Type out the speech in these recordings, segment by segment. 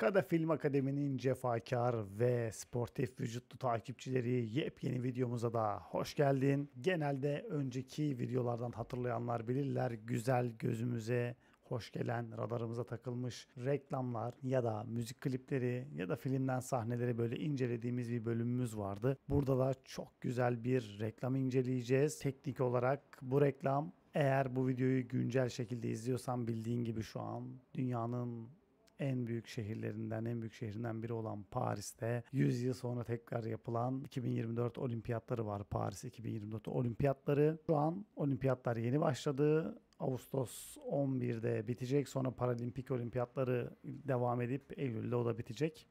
Kada Film Akademi'nin cefakar ve sportif vücutlu takipçileri yepyeni videomuza da hoş geldin. Genelde önceki videolardan hatırlayanlar bilirler. Güzel gözümüze hoş gelen, radarımıza takılmış reklamlar ya da müzik klipleri ya da filmden sahneleri böyle incelediğimiz bir bölümümüz vardı. Burada da çok güzel bir reklam inceleyeceğiz. Teknik olarak bu reklam, eğer bu videoyu güncel şekilde izliyorsan, bildiğin gibi şu an dünyanın en büyük şehrinden biri olan Paris'te 100 yıl sonra tekrar yapılan 2024 olimpiyatları var. Paris 2024 olimpiyatları. Şu an olimpiyatlar yeni başladı. Ağustos 11'de bitecek. Sonra paralimpik olimpiyatları devam edip Eylül'de o da bitecek.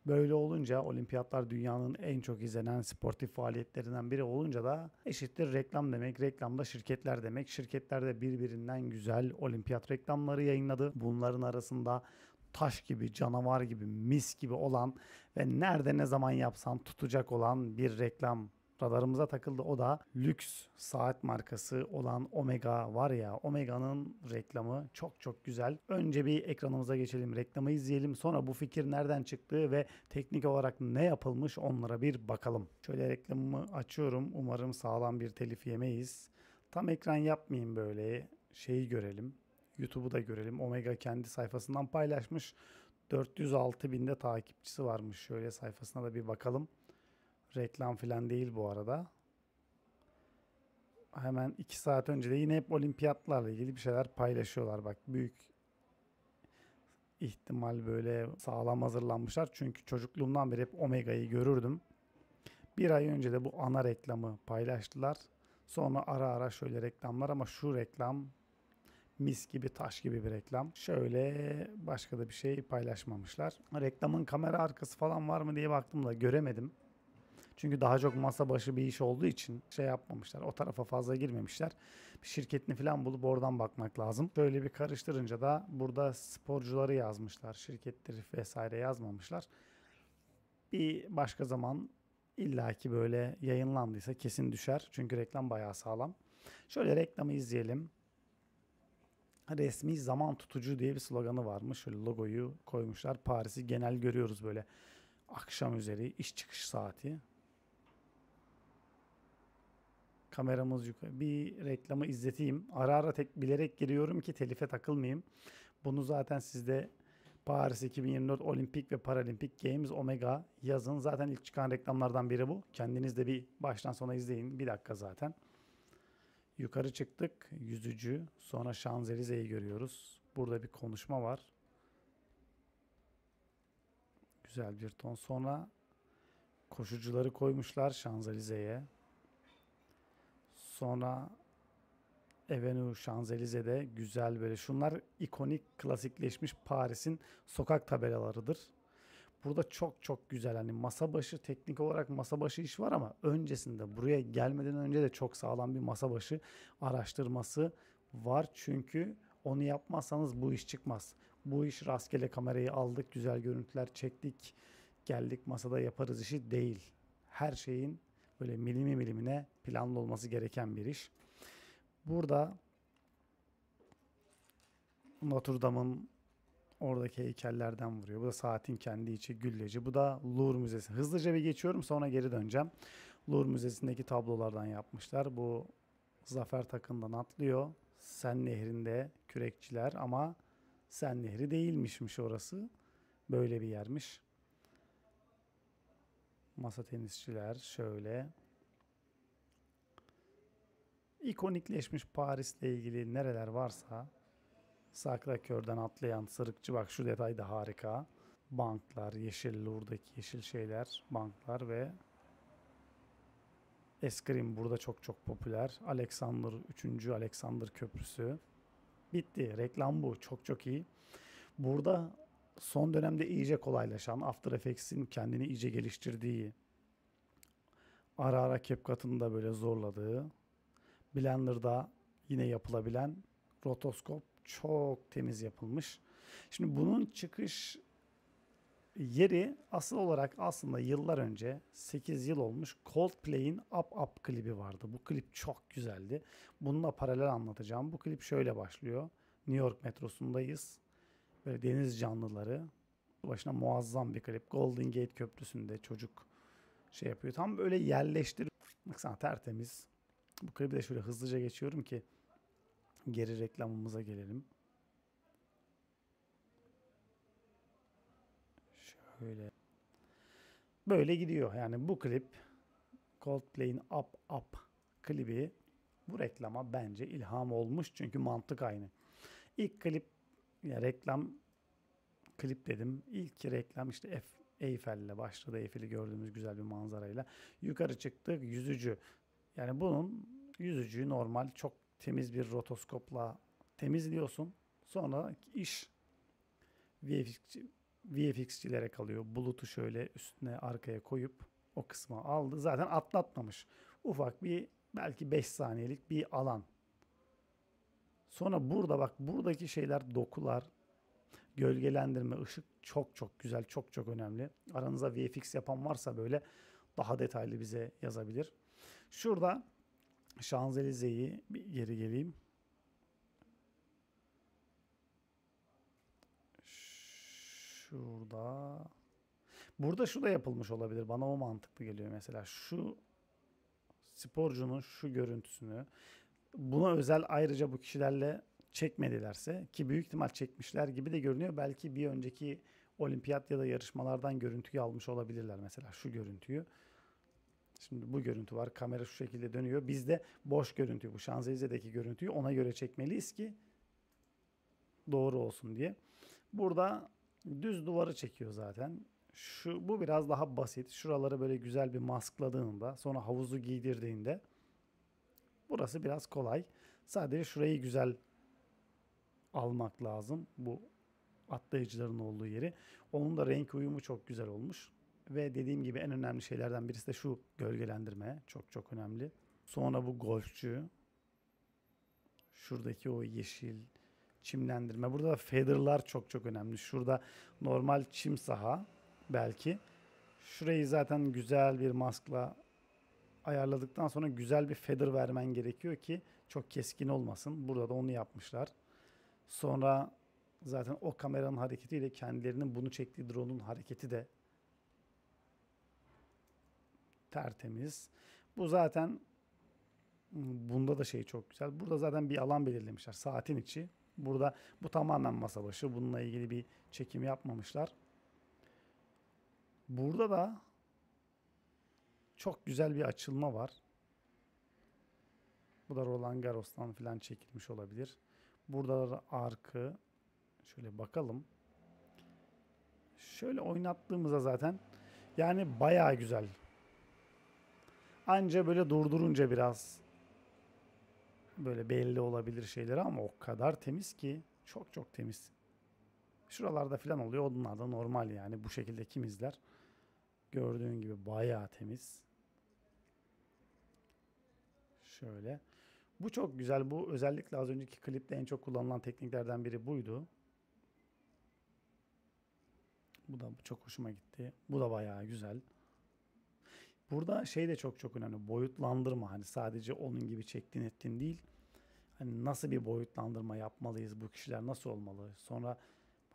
Böyle olunca olimpiyatlar dünyanın en çok izlenen sportif faaliyetlerinden biri olunca da eşittir reklam demek. Reklam da şirketler demek. Şirketler de birbirinden güzel olimpiyat reklamları yayınladı. Bunların arasında taş gibi, canavar gibi, mis gibi olan ve nerede ne zaman yapsan tutacak olan bir reklam radarımıza takıldı. O da lüks saat markası olan Omega var ya, Omega'nın reklamı çok çok güzel. Önce bir ekranımıza geçelim, reklamı izleyelim. Sonra bu fikir nereden çıktı ve teknik olarak ne yapılmış onlara bir bakalım. Şöyle reklamımı açıyorum. Umarım sağlam bir telif yemeyiz. Tam ekran yapmayayım, böyle şeyi görelim. YouTube'u da görelim. Omega kendi sayfasından paylaşmış. 406 binde takipçisi varmış. Şöyle sayfasına da bir bakalım. Reklam falan değil bu arada. Hemen 2 saat önce de yine hep olimpiyatlarla ilgili bir şeyler paylaşıyorlar. Bak, büyük ihtimal böyle sağlam hazırlanmışlar. Çünkü çocukluğumdan beri hep Omega'yı görürdüm. Bir ay önce de bu ana reklamı paylaştılar. Sonra ara ara şöyle reklamlar, ama şu reklam mis gibi, taş gibi bir reklam. Şöyle başka da bir şey paylaşmamışlar. Reklamın kamera arkası falan var mı diye baktım da göremedim. Çünkü daha çok masa başı bir iş olduğu için şey yapmamışlar. O tarafa fazla girmemişler. Bir şirketini falan bulup oradan bakmak lazım. Şöyle bir karıştırınca da burada sporcuları yazmışlar. Şirketleri vesaire yazmamışlar. Bir başka zaman illaki böyle yayınlandıysa kesin düşer. Çünkü reklam bayağı sağlam. Şöyle reklamı izleyelim. Resmi zaman tutucu diye bir sloganı varmış. Şöyle logoyu koymuşlar. Paris'i genel görüyoruz böyle. Akşam üzeri iş çıkış saati. Kameramız yukarı. Bir reklamı izleteyim. Ara ara bilerek giriyorum ki telife takılmayayım. Bunu zaten sizde Paris 2024 Olimpik ve Paralimpik Games Omega yazın. Zaten ilk çıkan reklamlardan biri bu. Kendiniz de bir baştan sona izleyin. Bir dakika zaten. Yukarı çıktık. Yüzücü. Sonra Şanzelize'yi görüyoruz. Burada bir konuşma var. Güzel bir ton. Sonra koşucuları koymuşlar Şanzelize'ye. Sonra Avenue Şanzelize'de güzel böyle. Şunlar ikonik, klasikleşmiş Paris'in sokak tabelalarıdır. Burada çok çok güzel, hani masa başı, teknik olarak masa başı iş var, ama öncesinde, buraya gelmeden önce de çok sağlam bir masa başı araştırması var. Çünkü onu yapmazsanız bu iş çıkmaz. Bu iş rastgele kamerayı aldık, güzel görüntüler çektik, geldik masada yaparız işi değil. Her şeyin böyle milimi milimine planlı olması gereken bir iş. Burada Notre Dame'ın oradaki heykellerden vuruyor. Bu da saatin kendi içi gülleci. Bu da Louvre Müzesi. Hızlıca bir geçiyorum, sonra geri döneceğim. Louvre Müzesi'ndeki tablolardan yapmışlar. Bu zafer takından atlıyor. Sen Nehri'nde kürekçiler, ama Sen Nehri değilmişmiş orası. Böyle bir yermiş. Masa tenisçiler şöyle. İkonikleşmiş Paris'le ilgili nereler varsa, Sacré-Cœur'den atlayan sırıkçı, bak şu detay da harika. Banklar, yeşil, Louvre'daki yeşil şeyler, banklar ve eskrim burada çok çok popüler. Alexander 3. Alexander Köprüsü. Bitti. Reklam bu. Çok çok iyi. Burada son dönemde iyice kolaylaşan, After Effects'in kendini iyice geliştirdiği, ara ara CapCut'ın da böyle zorladığı, Blender'da yine yapılabilen rotoskop çok temiz yapılmış. Şimdi bunun çıkış yeri asıl olarak aslında yıllar önce, 8 yıl olmuş, Coldplay'in Up Up klibi vardı. Bu klip çok güzeldi. Bununla paralel anlatacağım. Bu klip şöyle başlıyor. New York metrosundayız. Böyle deniz canlıları. Başına muazzam bir klip. Golden Gate Köprüsü'nde çocuk şey yapıyor. Tam böyle yerleştir. Baksana tertemiz. Bu klibi de şöyle hızlıca geçiyorum ki geri reklamımıza gelelim. Şöyle. Böyle gidiyor. Yani bu klip Coldplay'in Up Up klibi bu reklama bence ilham olmuş. Çünkü mantık aynı. İlk klip ya reklam klip dedim. İlk reklam işte Eyfel'le başladı. Eyfel'i gördüğümüz güzel bir manzarayla. Yukarı çıktık. Yüzücü. Yani bunun yüzücüyü normal çok temiz bir rotoskopla temizliyorsun. Sonra iş VFX'çilere kalıyor. Bulutu şöyle üstüne arkaya koyup o kısmı aldı. Zaten atlatmamış. Ufak bir belki 5 saniyelik bir alan. Sonra burada bak buradaki şeyler dokular, gölgelendirme, ışık çok çok güzel, çok çok önemli. Aranızda VFX yapan varsa böyle daha detaylı bize yazabilir. Şurada Şanzelize'yi bir geri geleyim. Şurada. Burada şu da yapılmış olabilir. Bana o mantıklı geliyor mesela. Şu sporcunun şu görüntüsünü buna özel ayrıca bu kişilerle çekmedilerse ki büyük ihtimal çekmişler gibi de görünüyor. Belki bir önceki olimpiyat ya da yarışmalardan görüntüyü almış olabilirler. Mesela şu görüntüyü. Şimdi bu görüntü var. Kamera şu şekilde dönüyor. Biz de boş görüntüyü, bu Şanzelize'deki görüntüyü ona göre çekmeliyiz ki doğru olsun diye. Burada düz duvarı çekiyor zaten. Bu biraz daha basit. Şuraları böyle güzel bir maskladığında, sonra havuzu giydirdiğinde burası biraz kolay. Sadece şurayı güzel almak lazım. Bu atlayıcıların olduğu yeri. Onun da renk uyumu çok güzel olmuş. Ve dediğim gibi en önemli şeylerden birisi de şu gölgelendirme. Çok çok önemli. Sonra bu golfçü. Şuradaki o yeşil çimlendirme. Burada da feather'lar çok çok önemli. Şurada normal çim saha belki. Şurayı zaten güzel bir maskla ayarladıktan sonra güzel bir feather vermen gerekiyor ki çok keskin olmasın. Burada da onu yapmışlar. Sonra zaten o kameranın hareketiyle kendilerinin bunu çektiği drone'un hareketi de tertemiz. Bu zaten bunda da şey çok güzel. Burada zaten bir alan belirlemişler. Saatin içi. Burada bu tamamen masa başı. Bununla ilgili bir çekim yapmamışlar. Burada da çok güzel bir açılma var. Bu da Roland Garros'tan falan çekilmiş olabilir. Burada da arkı. Şöyle bakalım. Şöyle oynattığımızda zaten yani bayağı güzel. Anca böyle durdurunca biraz böyle belli olabilir şeyleri ama o kadar temiz ki çok çok temiz. Şuralarda falan oluyor. Onlar da normal yani. Bu şekilde kim izler? Gördüğün gibi bayağı temiz. Şöyle. Bu çok güzel. Bu özellikle az önceki klipte en çok kullanılan tekniklerden biri buydu. Bu da çok hoşuma gitti. Bu da bayağı güzel. Burada şey de çok çok önemli. Boyutlandırma. Hani sadece onun gibi çektin ettin değil. Hani nasıl bir boyutlandırma yapmalıyız? Bu kişiler nasıl olmalı? Sonra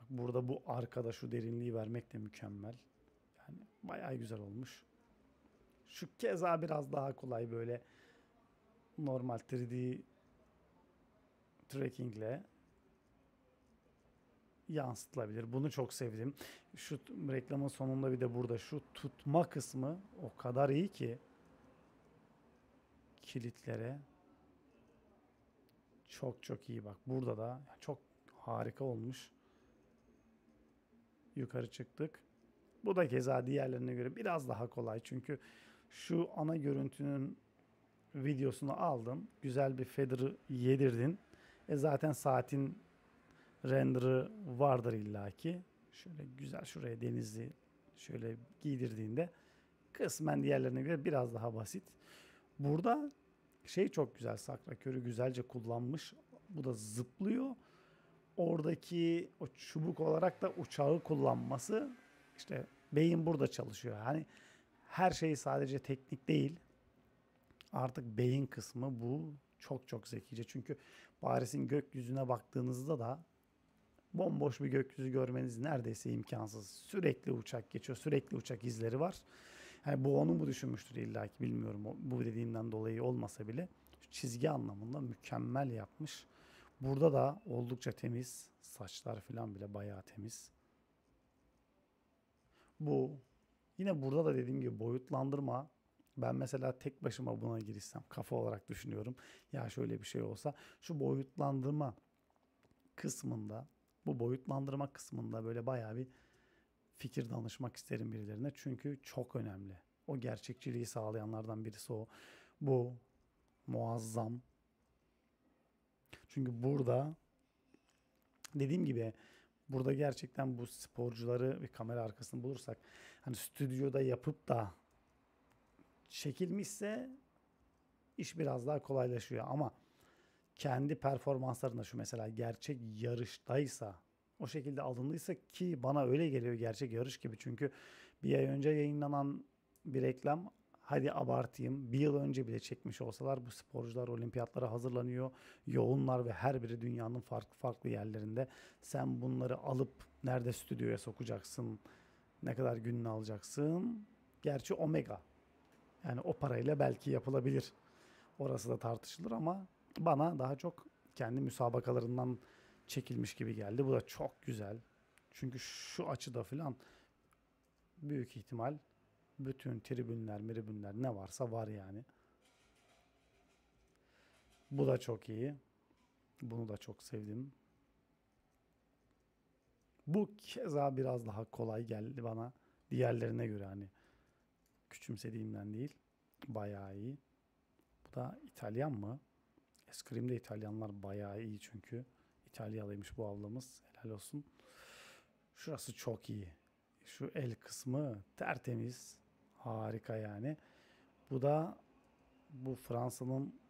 bak burada bu arkada şu derinliği vermek de mükemmel. Yani bayağı güzel olmuş. Şu keza biraz daha kolay böyle normal 3D trackingle yansıtılabilir. Bunu çok sevdim. Şu reklamın sonunda bir de burada şu tutma kısmı o kadar iyi ki kilitlere çok çok iyi bak. Burada da çok harika olmuş. Yukarı çıktık. Bu da keza diğerlerine göre biraz daha kolay. Çünkü şu ana görüntünün videosunu aldın. Güzel bir feather'ı yedirdin. Zaten saatin render'ı vardır illaki. Şöyle güzel şuraya denizi şöyle giydirdiğinde kısmen diğerlerine göre biraz daha basit. Burada şey çok güzel, sakrakörü güzelce kullanmış. Bu da zıplıyor. Oradaki o çubuk olarak da uçağı kullanması, işte beyin burada çalışıyor. Hani her şey sadece teknik değil. Artık beyin kısmı bu çok çok zekice. Çünkü Paris'in gökyüzüne baktığınızda da Bomboş bir gökyüzü görmeniz neredeyse imkansız. Sürekli uçak geçiyor, sürekli uçak izleri var. Yani bu onu mu düşünmüştür illa ki bilmiyorum. Bu dediğimden dolayı olmasa bile çizgi anlamında mükemmel yapmış. Burada da oldukça temiz. Saçlar falan bile bayağı temiz. Bu yine burada da dediğim gibi boyutlandırma. Ben mesela tek başıma buna girişsem kafa olarak düşünüyorum. Ya şöyle bir şey olsa şu boyutlandırma kısmında bu boyutlandırma kısmında böyle bayağı bir fikir danışmak isterim birilerine. Çünkü çok önemli. O gerçekçiliği sağlayanlardan birisi o. Bu muazzam. Çünkü burada dediğim gibi burada gerçekten bu sporcuları bir kamera arkasını bulursak hani stüdyoda yapıp da çekilmişse iş biraz daha kolaylaşıyor ama kendi performanslarında şu mesela gerçek yarıştaysa o şekilde alındıysa ki bana öyle geliyor gerçek yarış gibi çünkü bir ay önce yayınlanan bir reklam hadi abartayım bir yıl önce bile çekmiş olsalar bu sporcular olimpiyatlara hazırlanıyor yoğunlar ve her biri dünyanın farklı farklı yerlerinde sen bunları alıp nerede stüdyoya sokacaksın ne kadar gününü alacaksın gerçi Omega yani o parayla belki yapılabilir orası da tartışılır ama bana daha çok kendi müsabakalarından çekilmiş gibi geldi. Bu da çok güzel. Çünkü şu açıda filan büyük ihtimal bütün tribünler, miribünler ne varsa var yani. Bu da çok iyi. Bunu da çok sevdim. Bu keza biraz daha kolay geldi bana. Diğerlerine göre hani küçümsediğimden değil. Bayağı iyi. Bu da İtalyan mı? Eskrim'de İtalyanlar bayağı iyi çünkü. İtalyalıymış bu ablamız. Helal olsun. Şurası çok iyi. Şu el kısmı tertemiz. Harika yani. Bu da bu Fransa'nın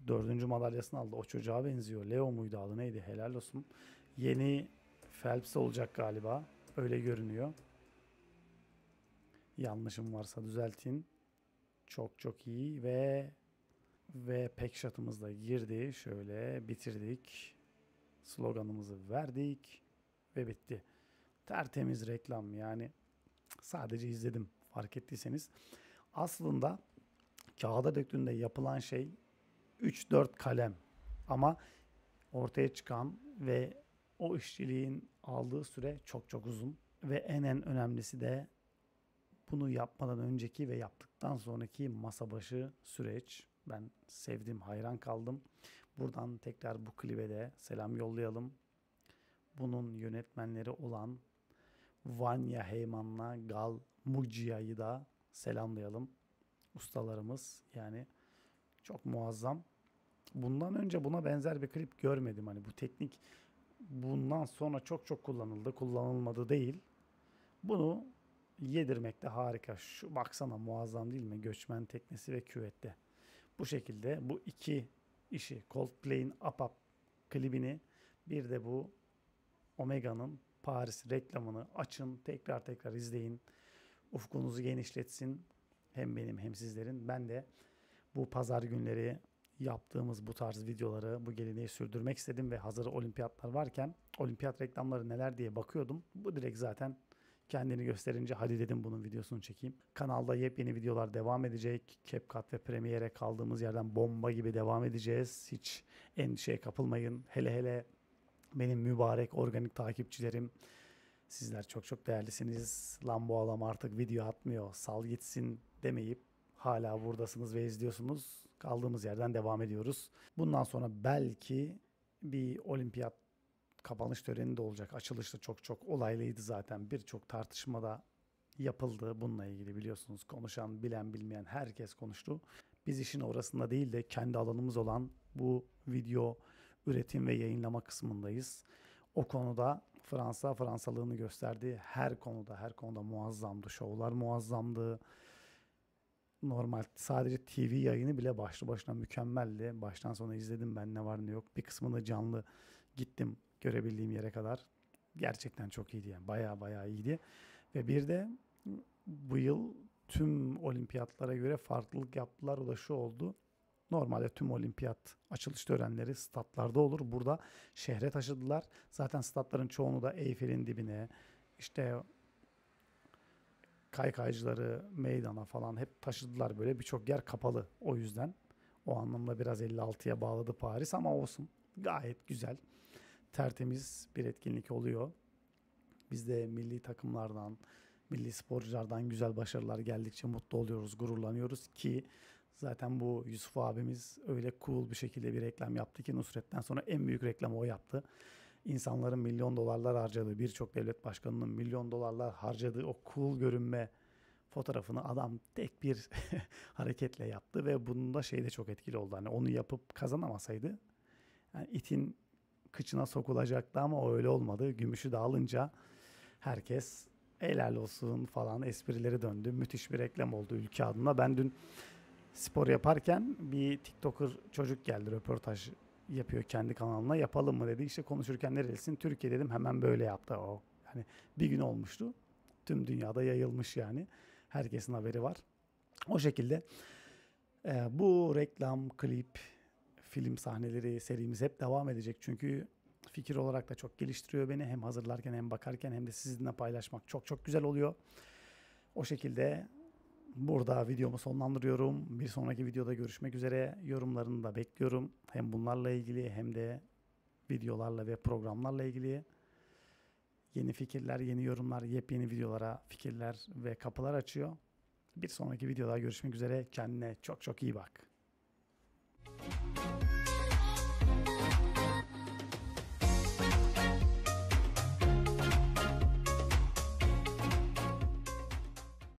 dördüncü madalyasını aldı. O çocuğa benziyor. Leo muydu adı neydi? Helal olsun. Yeni Phelps olacak galiba. Öyle görünüyor. Yanlışım varsa düzeltin. Çok çok iyi ve pek shot'ımız da girdi. Şöyle bitirdik. Sloganımızı verdik ve bitti. Tertemiz reklam yani sadece izledim fark ettiyseniz. Aslında kağıda döktüğünde yapılan şey 3-4 kalem ama ortaya çıkan ve o işçiliğin aldığı süre çok çok uzun ve en önemlisi de bunu yapmadan önceki ve yaptıktan sonraki masa başı süreç. Ben sevdim, hayran kaldım. Buradan tekrar bu klibe de selam yollayalım. Bunun yönetmenleri olan Vanya Heyman'la Gal Mucia'yı da selamlayalım. Ustalarımız yani çok muazzam. Bundan önce buna benzer bir klip görmedim. Hani bu teknik bundan sonra çok çok kullanıldı. Kullanılmadı değil. Bunu yedirmek de harika. Şu baksana muazzam değil mi? Göçmen teknesi ve küvette. Bu şekilde bu iki işi Coldplay'in Up Up klibini bir de bu Omega'nın Paris reklamını açın. Tekrar tekrar izleyin. Ufkunuzu genişletsin. Hem benim hem sizlerin. Ben de bu pazar günleri yaptığımız bu tarz videoları, bu geleneği sürdürmek istedim ve hazır olimpiyatlar varken olimpiyat reklamları neler diye bakıyordum. Bu direkt zaten kendini gösterince hadi dedim bunun videosunu çekeyim. Kanalda yepyeni videolar devam edecek. CapCut ve Premiere'e kaldığımız yerden bomba gibi devam edeceğiz. Hiç endişeye kapılmayın. Hele hele benim mübarek organik takipçilerim. Sizler çok çok değerlisiniz. Lan bu adam artık video atmıyor. Sal gitsin demeyip hala buradasınız ve izliyorsunuz. Kaldığımız yerden devam ediyoruz. Bundan sonra belki bir olimpiyat kapanış töreni de olacak. Açılışta çok çok olaylıydı zaten. Birçok tartışmada yapıldı bununla ilgili biliyorsunuz. Konuşan, bilen, bilmeyen herkes konuştu. Biz işin orasında değil de kendi alanımız olan bu video üretim ve yayınlama kısmındayız. O konuda Fransa Fransalığını gösterdi. Her konuda muazzamdı. Şovlar muazzamdı. Normal sadece TV yayını bile başlı başına mükemmeldi. Baştan sona izledim ben ne var ne yok. Bir kısmını canlı gittim görebildiğim yere kadar. Gerçekten çok iyiydi yani. Baya baya iyiydi. Ve bir de bu yıl tüm olimpiyatlara göre farklılık yaptılar. O da şu oldu. Normalde tüm olimpiyat açılış törenleri statlarda olur. Burada şehre taşıdılar. Zaten statların çoğunu da Eyfel'in dibine, işte kaykaycıları meydana falan hep taşıdılar böyle. Birçok yer kapalı o yüzden. O anlamda biraz 56'ya bağladı Paris ama olsun. Gayet güzel, tertemiz bir etkinlik oluyor. Biz de milli takımlardan, milli sporculardan güzel başarılar geldikçe mutlu oluyoruz, gururlanıyoruz ki zaten bu Yusuf abimiz öyle cool bir şekilde bir reklam yaptı ki Nusret'ten sonra en büyük reklamı o yaptı. İnsanların milyon dolarlar harcadığı, birçok devlet başkanının milyon dolarlar harcadığı o cool görünme fotoğrafını adam tek bir hareketle yaptı ve bunun da şey de çok etkili oldu. Hani onu yapıp kazanamasaydı yani itin kıçına sokulacaktı ama o öyle olmadı. Gümüşü de alınca herkes helal olsun falan esprileri döndü. Müthiş bir reklam oldu ülke adına. Ben dün spor yaparken bir TikToker çocuk geldi, röportaj yapıyor kendi kanalına. Yapalım mı dedi. İşte konuşurken nerelisin? Türkiye dedim. Hemen böyle yaptı o. Yani bir gün olmuştu. Tüm dünyada yayılmış yani. Herkesin haberi var. O şekilde bu reklam, klip, film sahneleri serimiz hep devam edecek. Çünkü fikir olarak da çok geliştiriyor beni. Hem hazırlarken hem bakarken hem de sizinle paylaşmak çok çok güzel oluyor. O şekilde burada videomu sonlandırıyorum. Bir sonraki videoda görüşmek üzere. Yorumlarını da bekliyorum. Hem bunlarla ilgili hem de videolarla ve programlarla ilgili yeni fikirler, yeni yorumlar, yepyeni videolara fikirler ve kapılar açıyor. Bir sonraki videoda görüşmek üzere. Kendine çok çok iyi bak.